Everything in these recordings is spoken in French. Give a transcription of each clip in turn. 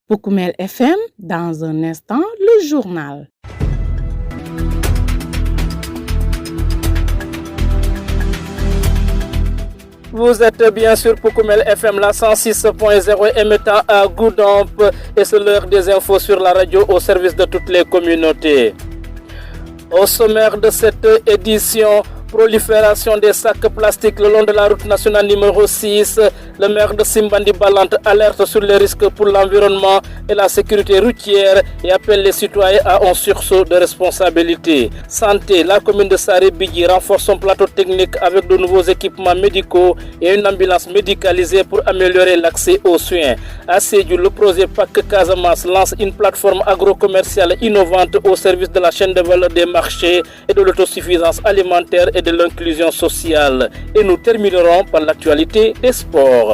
Poukoumel FM, dans un instant, le journal. Vous êtes bien sûr Poukoumel FM, la 106.0 émettant à Goudomp, et c'est l'heure des infos sur la radio au service de toutes les communautés. Au sommaire de cette édition, prolifération des sacs plastiques le long de la route nationale numéro 6. Le maire de Simbandi Balante alerte sur les risques pour l'environnement et la sécurité routière et appelle les citoyens à un sursaut de responsabilité. Santé, la commune de Saré-Bigui renforce son plateau technique avec de nouveaux équipements médicaux et une ambulance médicalisée pour améliorer l'accès aux soins. À Sédhiou, le projet PAC Casamance lance une plateforme agro-commerciale innovante au service de la chaîne de valeur des marchés et de l'autosuffisance alimentaire et de l'inclusion sociale. Et nous terminerons par l'actualité des sports.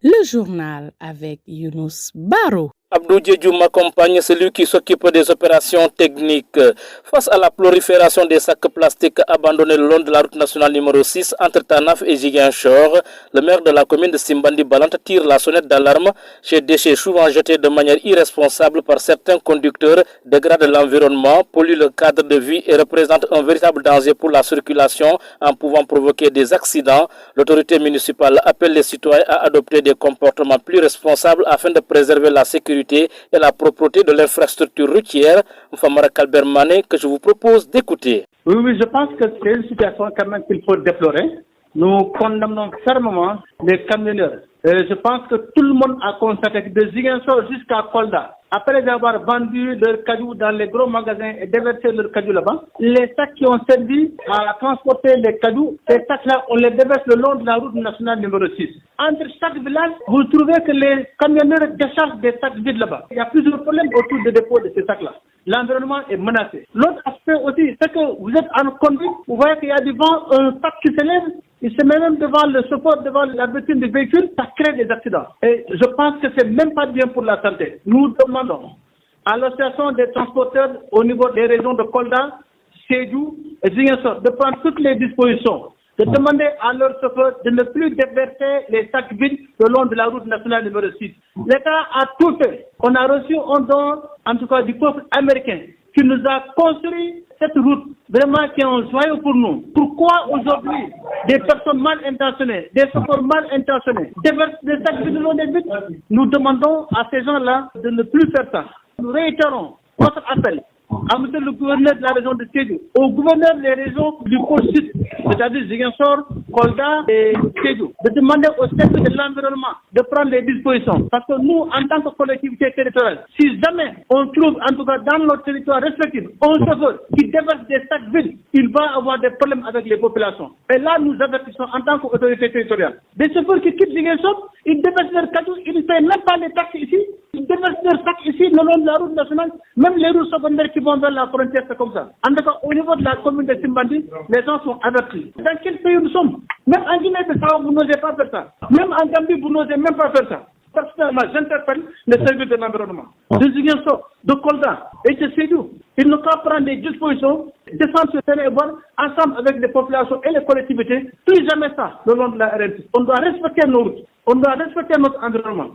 Le journal avec Younous Baro. Abdou Djedjou m'accompagne, celui qui s'occupe des opérations techniques. Face à la prolifération des sacs plastiques abandonnés le long de la route nationale numéro 6 entre Tanaf et Ziguinchor, le maire de la commune de Simbandi Balante tire la sonnette d'alarme. Ces déchets souvent jetés de manière irresponsable par certains conducteurs dégradent l'environnement, polluent le cadre de vie et représentent un véritable danger pour la circulation en pouvant provoquer des accidents. L'autorité municipale appelle les citoyens à adopter des comportements plus responsables afin de préserver la sécurité et la propreté de l'infrastructure routière. Mfamara Kalbermané, que je vous propose d'écouter. Oui, je pense que c'est une situation quand même qu'il faut déplorer. Nous condamnons fermement les camionneurs. Je pense que tout le monde a constaté que de Ziguinchor jusqu'à Kolda, après avoir vendu leurs cailloux dans les gros magasins et déversé leurs cailloux là-bas, les sacs qui ont servi à transporter les cailloux, ces sacs-là, on les déverse le long de la route nationale numéro 6. Entre chaque village, vous trouvez que les camionneurs déchargent des sacs vides là-bas. Il y a plusieurs problèmes autour des dépôts de ces sacs-là. L'environnement est menacé. L'autre aspect aussi, c'est que vous êtes en conduite, vous voyez qu'il y a du vent, un sac qui s'élève, il se met même devant le support, devant la vitrine du véhicule, ça crée des accidents. Et je pense que c'est même pas bien pour la santé. Nous demandons à l'association des transporteurs au niveau des régions de Kolda, Sédhiou et Ziguinchor de prendre toutes les dispositions, de demander à leurs chauffeurs de ne plus déverser les sacs vides le long de la route nationale numéro 6. L'État a tout fait. On a reçu un don, en tout cas du peuple américain, qui nous a construit cette route, vraiment qui est un joyau pour nous. Pourquoi aujourd'hui des personnes mal intentionnées, des chauffeurs mal intentionnés déversent des sacs vides le long des vitres? Nous demandons à ces gens-là de ne plus faire ça. Nous réitérons notre appel à monsieur le gouverneur de la région de Sédhiou, au gouverneur des régions du pôle sud, c'est-à-dire Ziguinchor, Kolda et Sédhiou, de demander au service de l'environnement de prendre les dispositions. Parce que nous, en tant que collectivité territoriale, si jamais on trouve, en tout cas dans notre territoire respectif, un chauffeur qui déverse des sacs vides, il va avoir des problèmes avec les populations. Et là, nous avertissons en tant qu'autorité territoriale. Des chauffeurs qui quittent Ziguinchor, ils déversent leurs cadeaux, ils ne paient même pas les taxes ici, ils déversent leurs sacs ici, le long de la route nationale, même les routes secondaires qui vont vers la frontière, c'est comme ça. En tout cas, au niveau de la commune de Simbandi, les gens sont avertis. Dans quel pays nous sommes? Même en Guinée-Bissau, vous n'osez pas faire ça. Même en Gambie, vous n'osez même pas faire ça. Personnellement, j'interpelle les services de l'environnement, de Ziguinchor, de Kolda et de Sédhiou. Ils n'ont qu'à prendre des dispositions, descendre sur le terrain et voir, ensemble avec les populations et les collectivités, plus jamais ça, le long de la RN6. On doit respecter nos routes, on doit respecter notre environnement.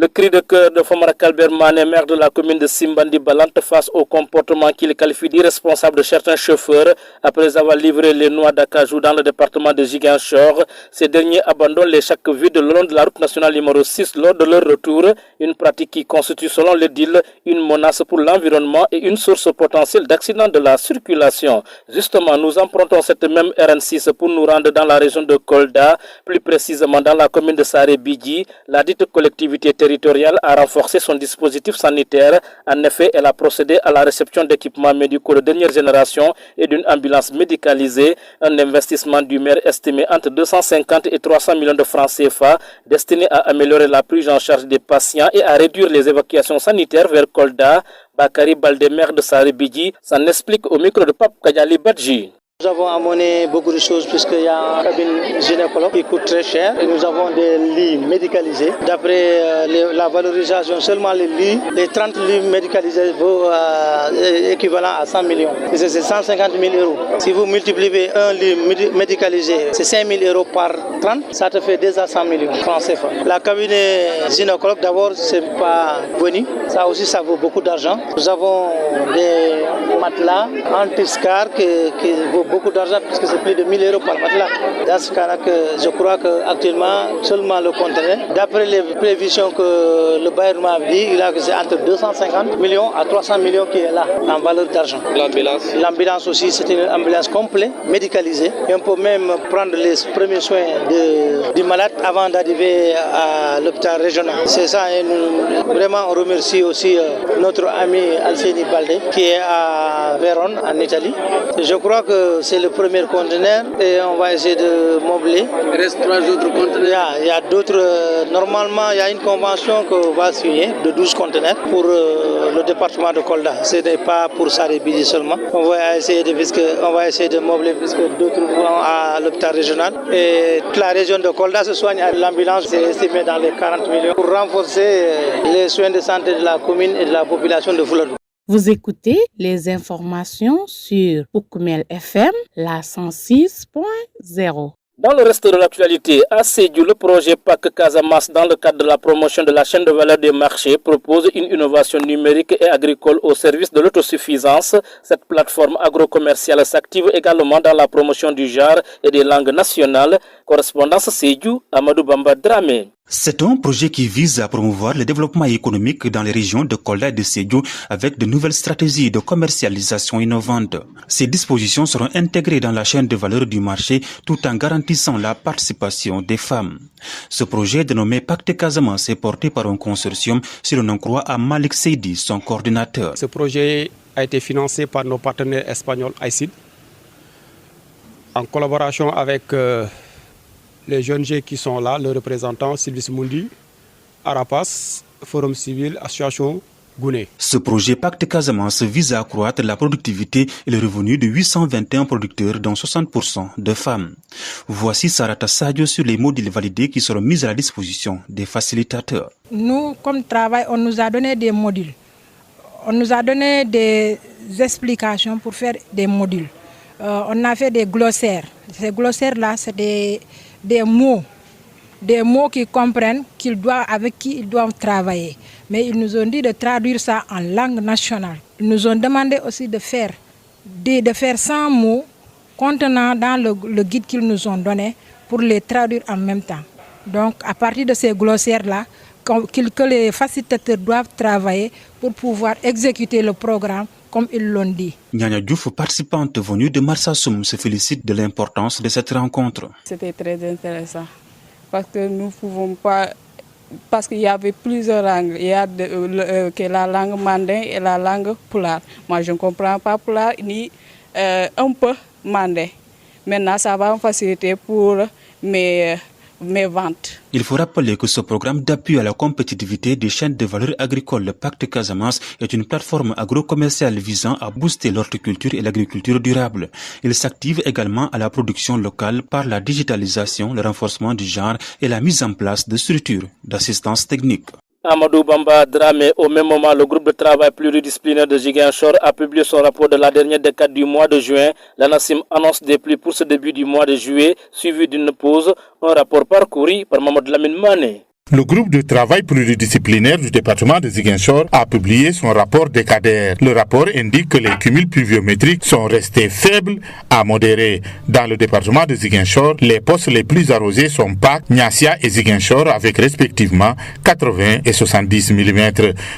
Le cri de cœur de Famara Kalbermané, maire de la commune de Simbandi Balante, face au comportement qu'il qualifie d'irresponsable de certains chauffeurs après avoir livré les noix d'acajou dans le département de Ziguinchor. Ces derniers abandonnent les sacs vides le long de la route nationale numéro 6 lors de leur retour, une pratique qui constitue selon l'édile une menace pour l'environnement et une source potentielle d'accident de la circulation. Justement, nous empruntons cette même RN6 pour nous rendre dans la région de Kolda, plus précisément dans la commune de Saré-Bigui. La dite collectivité territoriale a renforcé son dispositif sanitaire. En effet, elle a procédé à la réception d'équipements médicaux de dernière génération et d'une ambulance médicalisée, un investissement du maire estimé entre 250 et 300 millions de francs CFA, destiné à améliorer la prise en charge des patients et à réduire les évacuations sanitaires vers Kolda. Bakary Baldé, maire de Saré-Bigui, s'en explique au micro de Pape Kadiali Badji. Nous avons amené beaucoup de choses puisqu'il y a une cabine gynécologue qui coûte très cher et nous avons des lits médicalisés. D'après la valorisation, seulement les lits, les 30 lits médicalisés vaut équivalent à 100 millions. C'est 150 000 euros. Si vous multipliez un lit médicalisé, c'est 5 000 euros par 30, ça te fait déjà 100 millions francs CFA. La cabine gynécologue, d'abord, c'est pas venu. Ça aussi, ça vaut beaucoup d'argent. Nous avons des matelas anti-scar qui vaut beaucoup d'argent puisque c'est plus de 1 000 euros par matelas. Dans ce cas-là, je crois qu'actuellement, seulement le conteneur, d'après les prévisions que le bailleur m'a dit, il a que c'est entre 250 millions à 300 millions qui est là en valeur d'argent. L'ambulance aussi, c'est une ambulance complète, médicalisée. Et on peut même prendre les premiers soins du malade avant d'arriver à l'hôpital régional. C'est ça, et nous, vraiment, on remercie aussi notre ami Alceni Baldé qui est à Vérone, en Italie. Je crois que c'est le premier conteneur et on va essayer de meubler. Il reste 3 autres conteneurs. Il y a d'autres. Normalement, il y a une convention qu'on va signer de 12 conteneurs pour le département de Kolda. Ce n'est pas pour Sarébidi seulement. On va essayer de meubler puisque d'autres vont à l'hôpital régional. Et toute la région de Kolda se soigne à l'ambulance, c'est estimé dans les 40 millions pour renforcer les soins de santé de la commune et de la population de Fouladou. Vous écoutez les informations sur Oukoumel FM, la 106.0. Dans le reste de l'actualité, à Sédhiou, le projet PAC Casamance, dans le cadre de la promotion de la chaîne de valeur des marchés, propose une innovation numérique et agricole au service de l'autosuffisance. Cette plateforme agro-commerciale s'active également dans la promotion du genre et des langues nationales. Correspondance Sédhiou, Amadou Bamba Dramé. C'est un projet qui vise à promouvoir le développement économique dans les régions de Kolda et de Sédhiou avec de nouvelles stratégies de commercialisation innovantes. Ces dispositions seront intégrées dans la chaîne de valeur du marché tout en garantissant la participation des femmes. Ce projet dénommé Pacte Casamance est porté par un consortium, si l'on en croit à Malik Seydi, son coordinateur. Ce projet a été financé par nos partenaires espagnols ICID en collaboration avec les jeunes G qui sont là, le représentant Sylvis Mundi, Arapas, Forum Civil, Association Gouné. Ce projet Pacte Casamance vise à accroître la productivité et le revenu de 821 producteurs, dont 60% de femmes. Voici Sarata Sadio sur les modules validés qui seront mis à la disposition des facilitateurs. Nous, comme travail, on nous a donné des modules. On nous a donné des explications pour faire des modules. On a fait des glossaires. Ces glossaires-là, c'est des mots qui comprennent avec qui ils doivent travailler. Mais ils nous ont dit de traduire ça en langue nationale. Ils nous ont demandé aussi de faire 100 mots contenant dans le guide qu'ils nous ont donné pour les traduire en même temps. Donc à partir de ces glossaires-là, que les facilitateurs doivent travailler pour pouvoir exécuter le programme comme ils l'ont dit. Nyanya Diouf, participante venue de Marsassoum, se félicite de l'importance de cette rencontre. C'était très intéressant parce que nous ne pouvons pas, parce qu'il y avait plusieurs langues. Il y a la langue mandin et la langue pulaar. Moi, je ne comprends pas pulaar ni un peu mandin. Maintenant, ça va me faciliter pour mes ventes. Il faut rappeler que ce programme d'appui à la compétitivité des chaînes de valeur agricole, le Pacte Casamance, est une plateforme agro-commerciale visant à booster l'horticulture et l'agriculture durable. Il s'active également à la production locale par la digitalisation, le renforcement du genre et la mise en place de structures d'assistance technique. Amadou Bamba Dramé. Au même moment, le groupe de travail pluridisciplinaire de Ziguinchor a publié son rapport de la dernière décade du mois de juin. L'ANACIM annonce des pluies pour ce début du mois de juillet, suivi d'une pause. Un rapport parcouru par Mamadou Lamine Mané. Le groupe de travail pluridisciplinaire du département de Ziguinchor a publié son rapport décadaire. Le rapport indique que les cumuls pluviométriques sont restés faibles à modérés. Dans le département de Ziguinchor, les postes les plus arrosés sont Pâques, Niassia et Ziguinchor avec respectivement 80 et 70 mm.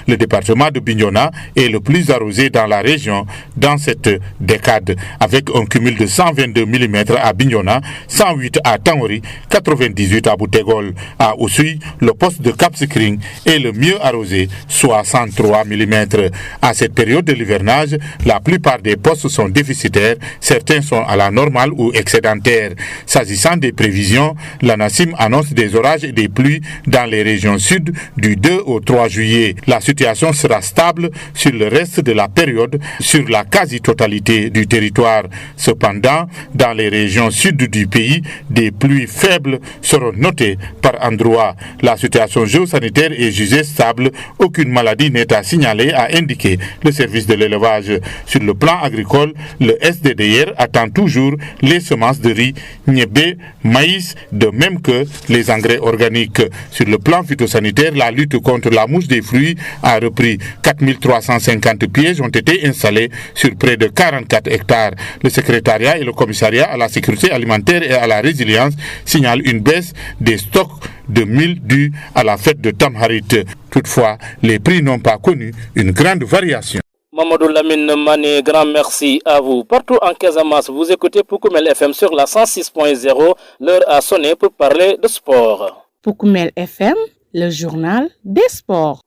Le département de Bignona est le plus arrosé dans la région dans cette décade avec un cumul de 122 mm à Bignona, 108 à Tanori, 98 à Boutegol. À Oussouy, le poste de Cap Skirring est le mieux arrosé, soit 103 mm. À cette période de l'hivernage, la plupart des postes sont déficitaires, certains sont à la normale ou excédentaires. S'agissant des prévisions, l'ANACIM annonce des orages et des pluies dans les régions sud du 2 au 3 juillet. La situation sera stable sur le reste de la période sur la quasi-totalité du territoire. Cependant, dans les régions sud du pays, des pluies faibles seront notées par endroits. La situation géosanitaire est jugée stable. Aucune maladie n'est à signaler, a indiqué le service de l'élevage. Sur le plan agricole, le SDDR attend toujours les semences de riz, niébé, maïs, de même que les engrais organiques. Sur le plan phytosanitaire, la lutte contre la mouche des fruits a repris. 4350 pièges ont été installés sur près de 44 hectares. Le secrétariat et le commissariat à la sécurité alimentaire et à la résilience signalent une baisse des stocks de mil dû à la fête de Tamharit. Toutefois, les prix n'ont pas connu une grande variation. Mamadou Lamine Mané, grand merci à vous. Partout en Casamance, vous écoutez Poukoumel FM sur la 106.0. L'heure a sonné pour parler de sport. Poukoumel FM, le journal des sports.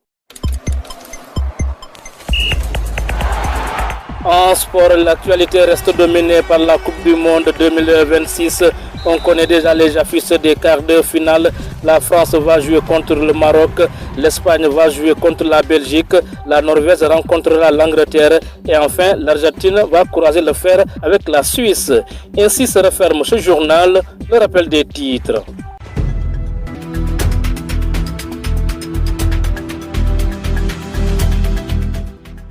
En sport, l'actualité reste dominée par la Coupe du Monde 2026. On connaît déjà les affiches des quarts de finale. La France va jouer contre le Maroc, l'Espagne va jouer contre la Belgique, la Norvège rencontrera l'Angleterre et enfin l'Argentine va croiser le fer avec la Suisse. Ainsi se referme ce journal, le rappel des titres.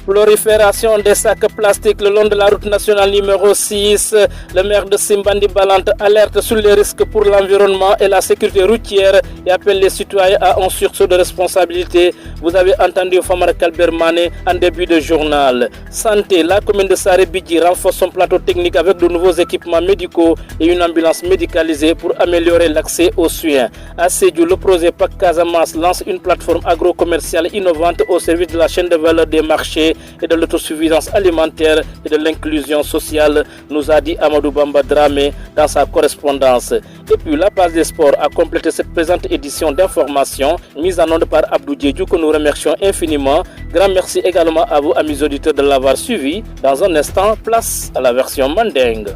Prolifération des sacs plastiques le long de la route nationale numéro 6. Le maire de Simbandi Balante alerte sur les risques pour l'environnement et la sécurité routière et appelle les citoyens à un sursaut de responsabilité. Vous avez entendu Famara Kalbermane en début de journal. Santé, la commune de Saré-Bidji renforce son plateau technique avec de nouveaux équipements médicaux et une ambulance médicalisée pour améliorer l'accès aux soins. À Sédhiou, le projet PAC Casamance lance une plateforme agro-commerciale innovante au service de la chaîne de valeur des marchés et de l'autosuffisance alimentaire et de l'inclusion sociale, nous a dit Amadou Bamba Dramé dans sa correspondance. Et puis la page des sports a complété cette présente édition d'information mise en onde par Abdou Diédiou que nous remercions infiniment. Grand merci également à vous, amis auditeurs, de l'avoir suivi. Dans un instant, place à la version mandingue.